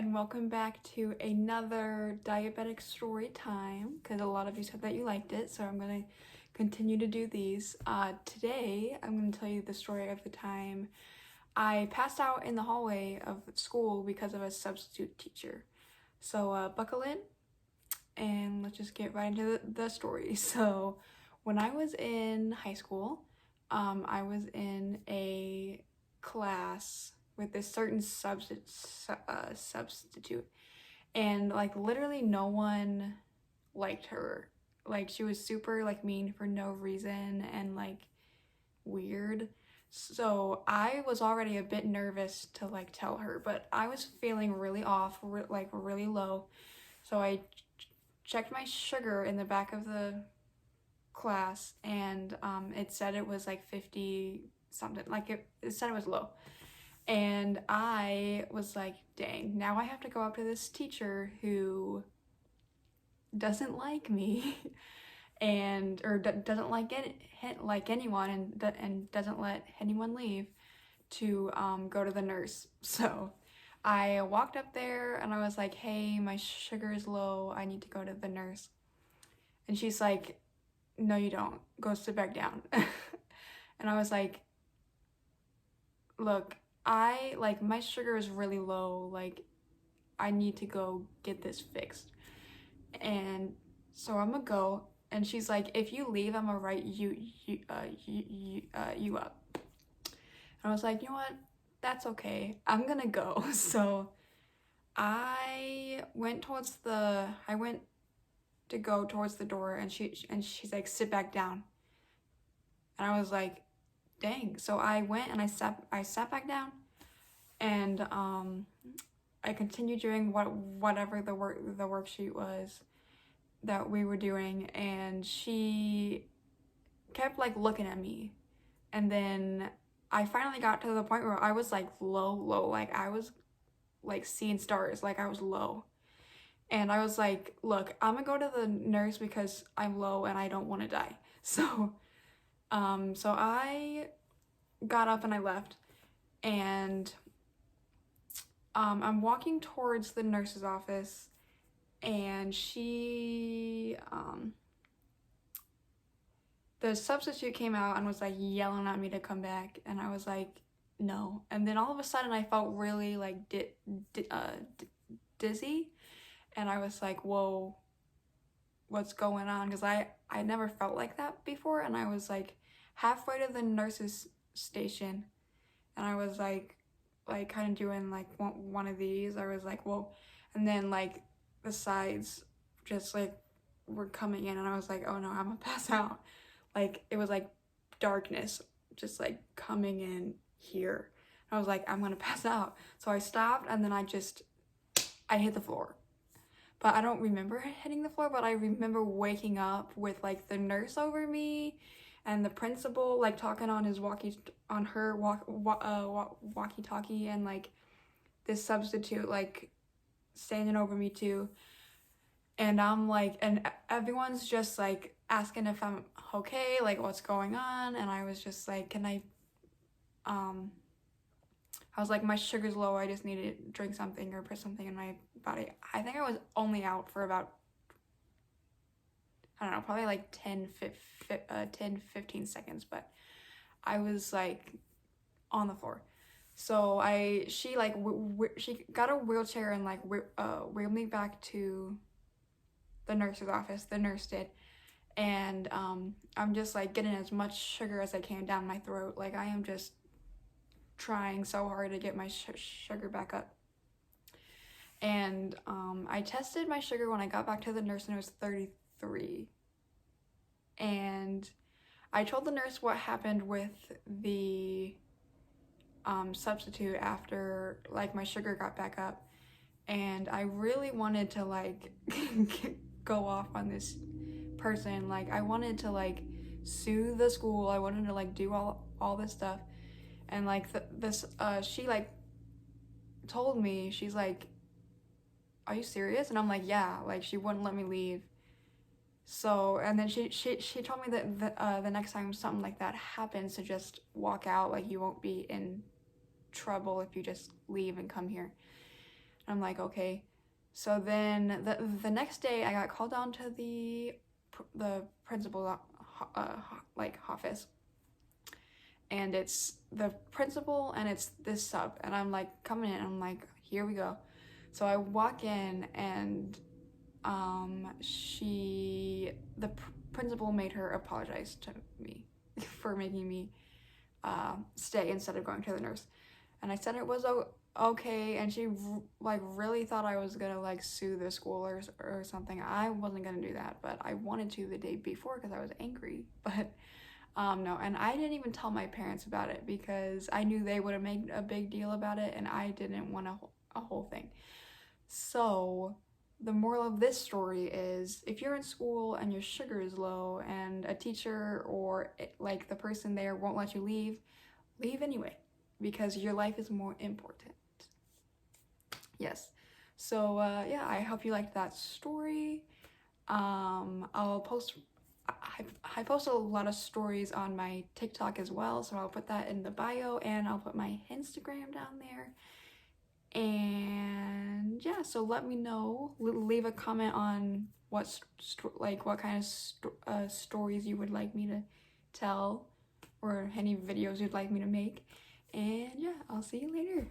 and welcome back to another diabetic story time, because a lot of you said that you liked it, so I'm going to continue to do these. Today, I'm going to tell you the story of the time I passed out in the hallway of school because of a substitute teacher. So buckle in, and let's just get right into the story. So when I was in high school, I was in a class with this certain substitute, and like literally no one liked her. Like she was super like mean for no reason and like weird. So I was already a bit nervous to like tell her, but I was feeling really off, like really low. So I checked my sugar in the back of the class, and it said it was like 50 something, like it said it was low. And I was like, dang, now I have to go up to this teacher who doesn't like me and or doesn't like anyone, and doesn't let anyone leave, to go to the nurse. So I walked up there and I was like, hey, my sugar is low, I need to go to the nurse. And she's like, no, you don't, go sit back down. And I was like, look, my sugar is really low, like I need to go get this fixed. And so I'm gonna go, and she's like, if you leave, I'm gonna write you up. And I was like, you know what, that's okay, I'm gonna go. So I went to go towards the door, and she's like, sit back down. And I was like, dang. So I went and I sat back down, and I continued doing whatever the worksheet was that we were doing, and she kept like looking at me. And then I finally got to the point where I was like low, like I was like seeing stars, like I was low. And I was like, look, I'm gonna go to the nurse because I'm low and I don't want to die. So I got up and I left, and I'm walking towards the nurse's office, and the substitute came out and was like yelling at me to come back, and I was like, no. And then all of a sudden I felt really like dizzy, and I was like, whoa, what's going on? Because I never felt like that before. And I was like halfway to the nurse's station, and I was like kind of doing like one of these. I was like, whoa. And then like the sides just like were coming in, and I was like, oh no, I'm gonna pass out. Like it was like darkness just like coming in here. I was like, I'm gonna pass out. So I stopped, and then I hit the floor. But I don't remember hitting the floor, but I remember waking up with like the nurse over me, and the principal like talking on his walkie-talkie, and like this substitute like standing over me too. And I'm like, and everyone's just like asking if I'm okay, like what's going on. And I was just like, I was like, my sugar's low, I just need to drink something or put something in my body. I think I was only out for about, I don't know, probably like 10-15 seconds, but I was like on the floor. So she got a wheelchair and like wheeled me back to the nurse's office. The nurse did. And I'm just like getting as much sugar as I can down my throat. Like I am just trying so hard to get my sugar back up. And I tested my sugar when I got back to the nurse, and it was 33. And I told the nurse what happened with the substitute after like my sugar got back up. And I really wanted to like go off on this person. Like I wanted to like sue the school. I wanted to like do all this stuff. And like she like told me, she's like, are you serious? And I'm like, yeah. Like she wouldn't let me leave. So, and then she told me that the next time something like that happens, to just walk out, like you won't be in trouble if you just leave and come here. And I'm like, okay. So then the next day I got called down to the principal's like office, and it's the principal and it's this sub, and I'm like coming in and I'm like, here we go. So I walk in, and the principal made her apologize to me for making me stay instead of going to the nurse. And I said it was okay, and she like really thought I was gonna like sue the school or something. I wasn't gonna do that, but I wanted to the day before because I was angry. But no, and I didn't even tell my parents about it because I knew they would have made a big deal about it, and I didn't want a whole thing. So the moral of this story is, if you're in school and your sugar is low and a teacher or like the person there won't let you leave, leave anyway, because your life is more important. Yes. So yeah, I hope you liked that story. I'll post I post a lot of stories on my TikTok as well, so I'll put that in the bio, and I'll put my Instagram down there. And yeah, so let me know, leave a comment on what what kind of stories you would like me to tell, or any videos you'd like me to make. And yeah, I'll see you later.